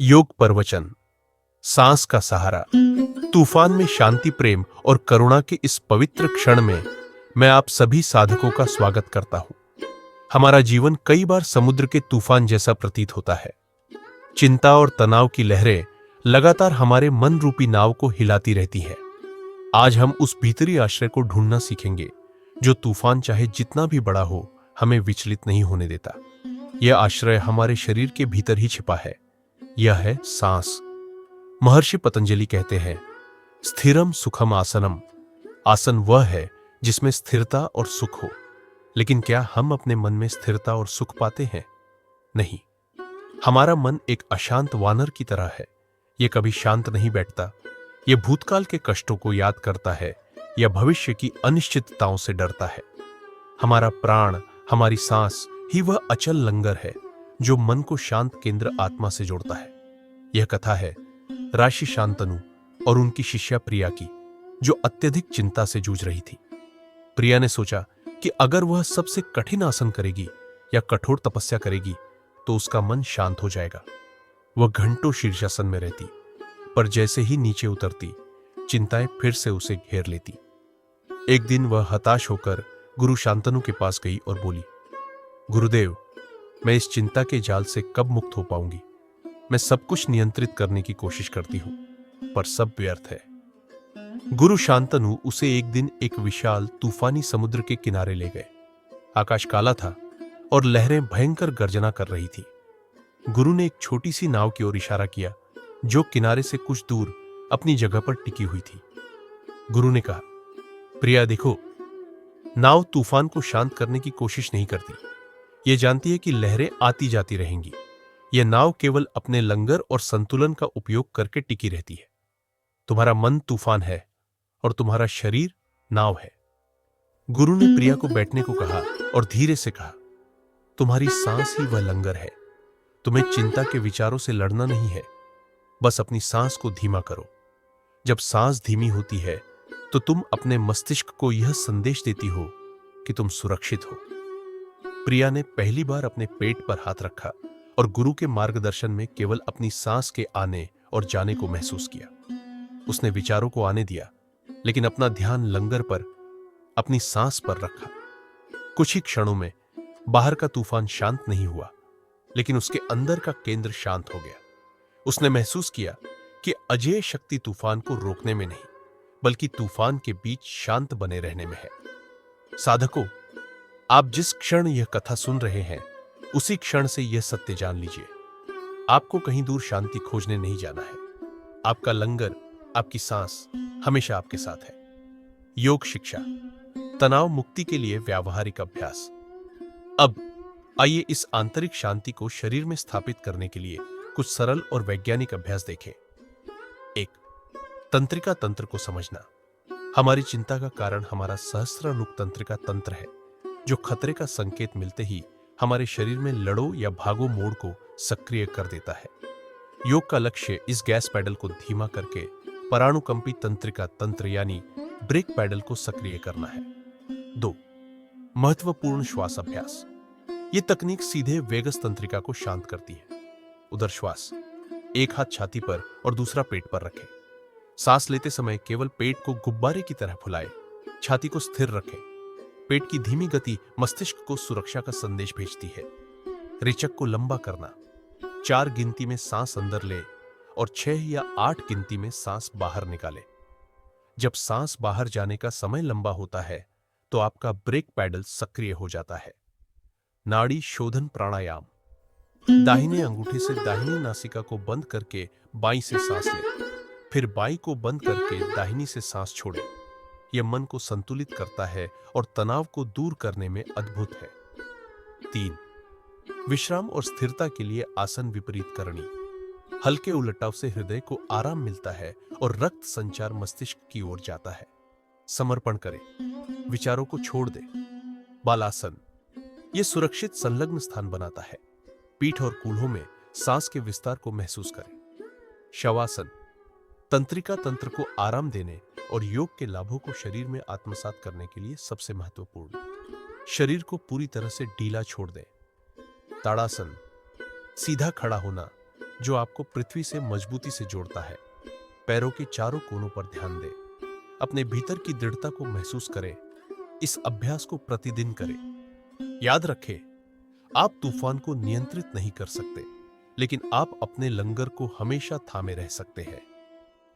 योग प्रवचन। सांस का सहारा। तूफान में शांति, प्रेम और करुणा के इस पवित्र क्षण में मैं आप सभी साधकों का स्वागत करता हूं। हमारा जीवन कई बार समुद्र के तूफान जैसा प्रतीत होता है। चिंता और तनाव की लहरें लगातार हमारे मन रूपी नाव को हिलाती रहती हैं। आज हम उस भीतरी आश्रय को ढूंढना सीखेंगे जो तूफान चाहे जितना भी बड़ा हो हमें विचलित नहीं होने देता। यह आश्रय हमारे शरीर के भीतर ही छिपा है। यह है सांस। महर्षि पतंजलि कहते हैं, स्थिरम सुखम आसनम। आसन वह है जिसमें स्थिरता और सुख हो। लेकिन क्या हम अपने मन में स्थिरता और सुख पाते हैं? नहीं। हमारा मन एक अशांत वानर की तरह है। यह कभी शांत नहीं बैठता। यह भूतकाल के कष्टों को याद करता है या भविष्य की अनिश्चितताओं से डरता है। हमारा प्राण, हमारी सांस ही वह अचल लंगर है जो मन को शांत केंद्र आत्मा से जोड़ता है। यह कथा है ऋषि शांतनु और उनकी शिष्या प्रिया की, जो अत्यधिक चिंता से जूझ रही थी। प्रिया ने सोचा कि अगर वह सबसे कठिन आसन करेगी या कठोर तपस्या करेगी तो उसका मन शांत हो जाएगा। वह घंटों शीर्षासन में रहती, पर जैसे ही नीचे उतरती चिंताएं फिर से उसे घेर लेती। एक दिन वह हताश होकर गुरु शांतनु के पास गई और बोली, गुरुदेव, मैं इस चिंता के जाल से कब मुक्त हो पाऊंगी? मैं सब कुछ नियंत्रित करने की कोशिश करती हूं, पर सब व्यर्थ है। गुरु शांतनु उसे एक दिन एक विशाल तूफानी समुद्र के किनारे ले गए। आकाश काला था और लहरें भयंकर गर्जना कर रही थी। गुरु ने एक छोटी सी नाव की ओर इशारा किया जो किनारे से कुछ दूर अपनी जगह पर टिकी हुई थी। गुरु ने कहा, प्रिया देखो, नाव तूफान को शांत करने की कोशिश नहीं करती। यह जानती है कि लहरें आती जाती रहेंगी। यह नाव केवल अपने लंगर और संतुलन का उपयोग करके टिकी रहती है। तुम्हारा मन तूफान है और तुम्हारा शरीर नाव है। गुरु ने प्रिया को बैठने को कहा और धीरे से कहा, तुम्हारी सांस ही वह लंगर है। तुम्हें चिंता के विचारों से लड़ना नहीं है, बस अपनी सांस को धीमा करो। जब सांस धीमी होती है तो तुम अपने मस्तिष्क को यह संदेश देती हो कि तुम सुरक्षित हो। प्रिया ने पहली बार अपने पेट पर हाथ रखा और गुरु के मार्गदर्शन में केवल अपनी सांस के आने और जाने को महसूस किया। उसने विचारों को आने दिया, लेकिन अपना ध्यान लंगर पर, अपनी सांस पर रखा। कुछ ही क्षणों में बाहर का तूफान शांत नहीं हुआ, लेकिन उसके अंदर का केंद्र शांत हो गया। उसने महसूस किया कि अजेय शक्ति तूफान को रोकने में नहीं, बल्कि तूफान के बीच शांत बने रहने में है। साधकों, आप जिस क्षण यह कथा सुन रहे हैं उसी क्षण से यह सत्य जान लीजिए। आपको कहीं दूर शांति खोजने नहीं जाना है। आपका लंगर, आपकी सांस हमेशा आपके साथ है। योग शिक्षा, तनाव मुक्ति के लिए व्यावहारिक अभ्यास। अब आइए इस आंतरिक शांति को शरीर में स्थापित करने के लिए कुछ सरल और वैज्ञानिक अभ्यास देखें। 1. तंत्रिका तंत्र को समझना। हमारी चिंता का कारण हमारा सहस्त्रानुक तंत्रिका तंत्र है, जो खतरे का संकेत मिलते ही हमारे शरीर में लड़ो या भागो मोड को सक्रिय कर देता है। योग का लक्ष्य इस गैस पैडल को धीमा करके परानुकंपी तंत्रिका तंत्र यानी ब्रेक पैडल को सक्रिय करना है। 2. महत्वपूर्ण श्वास अभ्यास। यह तकनीक सीधे वेगस तंत्रिका को शांत करती है। उदर श्वास, एक हाथ छाती पर और दूसरा पेट पर रखें। सांस लेते समय केवल पेट को गुब्बारे की तरह फुलाएं, छाती को स्थिर रखें। पेट की धीमी गति मस्तिष्क को सुरक्षा का संदेश भेजती है। रेचक को लंबा करना, 4 गिनती में सांस अंदर ले और 6 या 8 गिनती में सांस बाहर निकाले। जब सांस बाहर जाने का समय लंबा होता है तो आपका ब्रेक पैडल सक्रिय हो जाता है। नाड़ी शोधन प्राणायाम। दाहिने अंगूठे से दाहिनी नासिका को बंद करके बाईं से सांस लें, फिर बाईं को बंद करके दाहिनी से सांस छोड़ें। यह मन को संतुलित करता है और तनाव को दूर करने में अद्भुत है। 3. विश्राम और स्थिरता के लिए आसन विपरीत करणी। हल्के उलटाव से हृदय को आराम मिलता है और रक्त संचार मस्तिष्क की ओर जाता है। समर्पण करें, विचारों को छोड़ दें। बालासन, यह सुरक्षित संलग्न स्थान बनाता है। पीठ और कूल्हों में सांस के विस्तार को महसूस करें। शवासन, तंत्रिका तंत्र को आराम देने और योग के लाभों को शरीर में आत्मसात करने के लिए सबसे महत्वपूर्ण। शरीर को पूरी तरह से ढीला छोड़ दें। ताड़ासन, सीधा खड़ा होना, जो आपको पृथ्वी से मजबूती से जोड़ता है। पैरों के चारों कोनों पर ध्यान दें। अपने भीतर की दृढ़ता को महसूस करें। इस अभ्यास को प्रतिदिन करें। याद रखें, आप तूफान को नियंत्रित नहीं कर सकते, लेकिन आप अपने लंगर को हमेशा थामे रह सकते हैं।